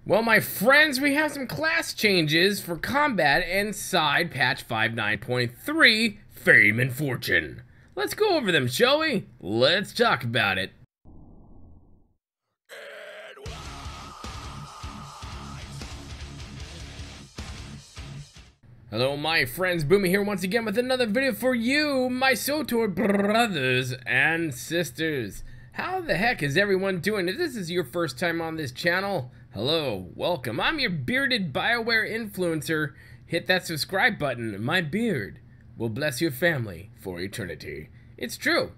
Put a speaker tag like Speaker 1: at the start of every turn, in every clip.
Speaker 1: Well, my friends, we have some class changes for combat inside patch 5.9.3, Fame and Fortune. Let's go over them, shall we? Let's talk about it. Hello, my friends, Boomy here once again with another video for you, my Swtor brothers and sisters. How the heck is everyone doing? If this is your first time on this channel, hello, welcome. I'm your bearded Bioware influencer. Hit that subscribe button. My beard will bless your family for eternity. It's true.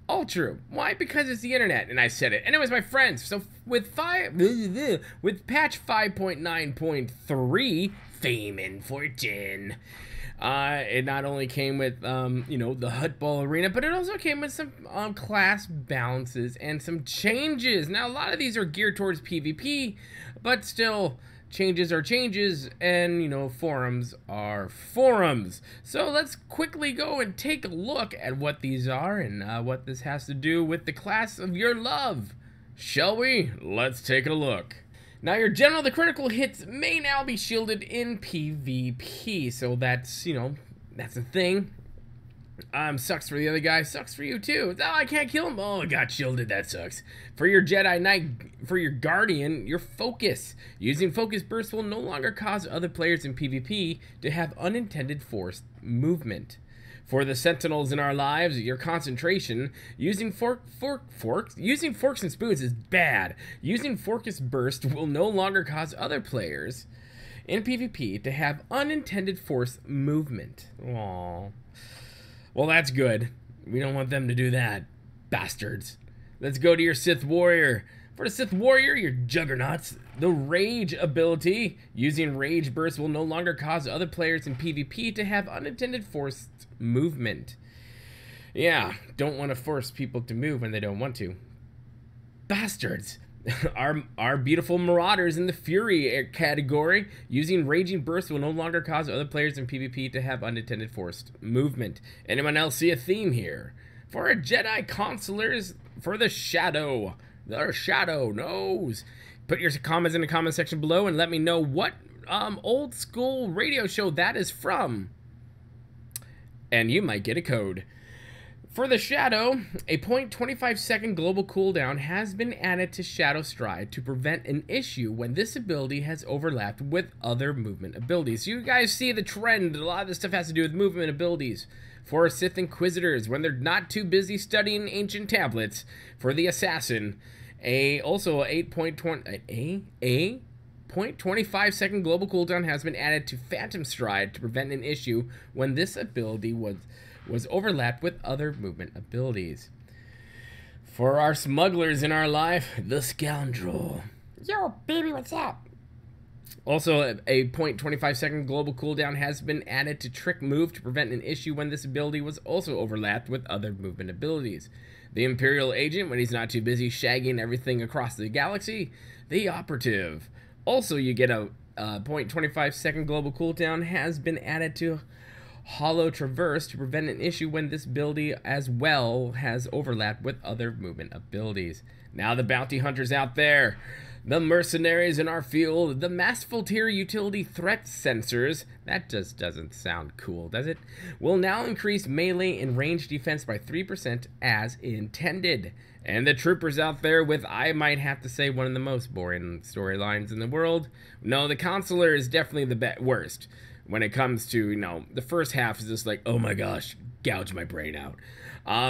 Speaker 1: All true. Why? Because it's the internet, and I said it. Anyways, my friends, so with patch 5.9.3, Fame and Fortune, it not only came with, you know, the Hutball Arena, but it also came with some class balances and some changes. Now, a lot of these are geared towards PvP, but still, changes are changes, and, you know, forums are forums. So let's quickly go and take a look at what these are and what this has to do with the class of your love. Shall we? Let's take a look. Now, your general, the critical hits may now be shielded in PvP, so that's, you know, that's a thing. Sucks for the other guy, sucks for you too. Oh, I can't kill him. Oh, I got shielded, that sucks. For your Jedi Knight, for your Guardian, your focus. Using focus burst will no longer cause other players in PvP to have unintended forced movement. For the Sentinels in our lives, your concentration, using forks and spoons is bad. Using focus burst will no longer cause other players in PvP to have unintended forced movement. Aww. Well, that's good. We don't want them to do that, bastards. Let's go to your Sith Warrior. For the Sith Warrior, your Juggernauts, the Rage ability. Using Rage Burst will no longer cause other players in PvP to have unintended forced movement. Yeah, don't want to force people to move when they don't want to. Bastards. Our beautiful Marauders in the Fury category. Using Raging Burst will no longer cause other players in PvP to have unintended forced movement. Anyone else see a theme here? For our Jedi Consulars, for the Shadow. The Shadow knows. Put your comments in the comment section below and let me know what old school radio show that is from. And you might get a code. For the Shadow, a 0.25-second global cooldown has been added to Shadow Stride to prevent an issue when this ability has overlapped with other movement abilities. So you guys see the trend. A lot of this stuff has to do with movement abilities. For Sith Inquisitors, when they're not too busy studying ancient tablets. For the Assassin, also a 0.25-second global cooldown has been added to Phantom Stride to prevent an issue when this ability was overlapped with other movement abilities. For our smugglers in our life, the Scoundrel.
Speaker 2: Yo, baby, what's up?
Speaker 1: Also, a 0.25-second global cooldown has been added to Trick Move to prevent an issue when this ability was also overlapped with other movement abilities. The Imperial Agent, when he's not too busy shagging everything across the galaxy. The Operative. Also, you get a 0.25-second global cooldown has been added to Hollow Traverse to prevent an issue when this ability as well has overlapped with other movement abilities. Now the bounty hunters out there, the mercenaries in our field, the Masterful Tier Utility Threat Sensors, that just doesn't sound cool, does it? Will now increase melee and range defense by 3% as intended. And the troopers out there with, I might have to say, one of the most boring storylines in the world. No, the Consular is definitely the worst. When it comes to, you know, the first half is just like, oh my gosh, gouge my brain out.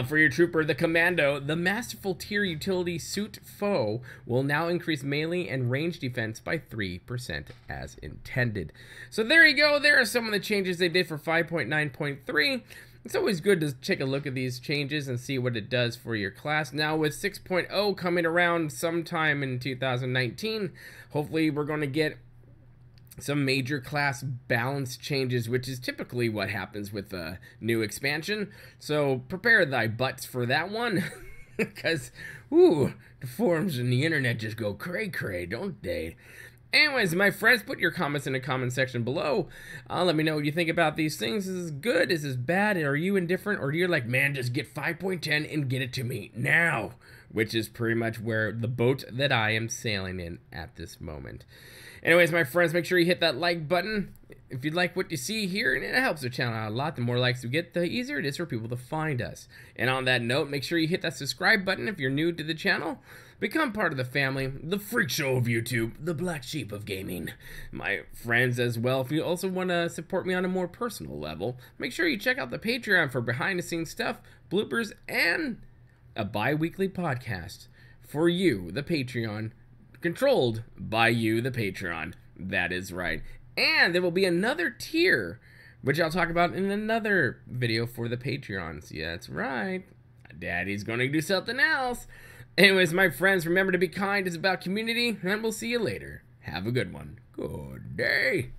Speaker 1: For your trooper, the Commando, the Masterful Tier Utility Suit Foe will now increase melee and range defense by 3% as intended. So there you go. There are some of the changes they did for 5.9.3. It's always good to take a look at these changes and see what it does for your class. Now with 6.0 coming around sometime in 2019, hopefully we're going to get some major class balance changes, which is typically what happens with a new expansion. So prepare thy butts for that one, because, ooh, the forums and the internet just go cray-cray, don't they? Anyways, my friends, put your comments in the comment section below. Let me know what you think about these things. Is this good? Is this bad? Are you indifferent? Or do you like, man, just get 5.10 and get it to me now? which is pretty much where the boat that I am sailing in at this moment. Anyways, my friends, make sure you hit that like button if you like what you see here, and it helps the channel out a lot. The more likes we get, the easier it is for people to find us. And on that note, make sure you hit that subscribe button if you're new to the channel. Become part of the family, the freak show of YouTube, the black sheep of gaming. My friends as well, if you also want to support me on a more personal level, make sure you check out the Patreon for behind-the-scenes stuff, bloopers, and a bi-weekly podcast for you, the Patreon, controlled by you, the Patreon. That is right. And there will be another tier, which I'll talk about in another video for the Patreons. Yeah, that's right. Daddy's going to do something else. Anyways, my friends, remember to be kind. It's about community, and we'll see you later. Have a good one. Good day.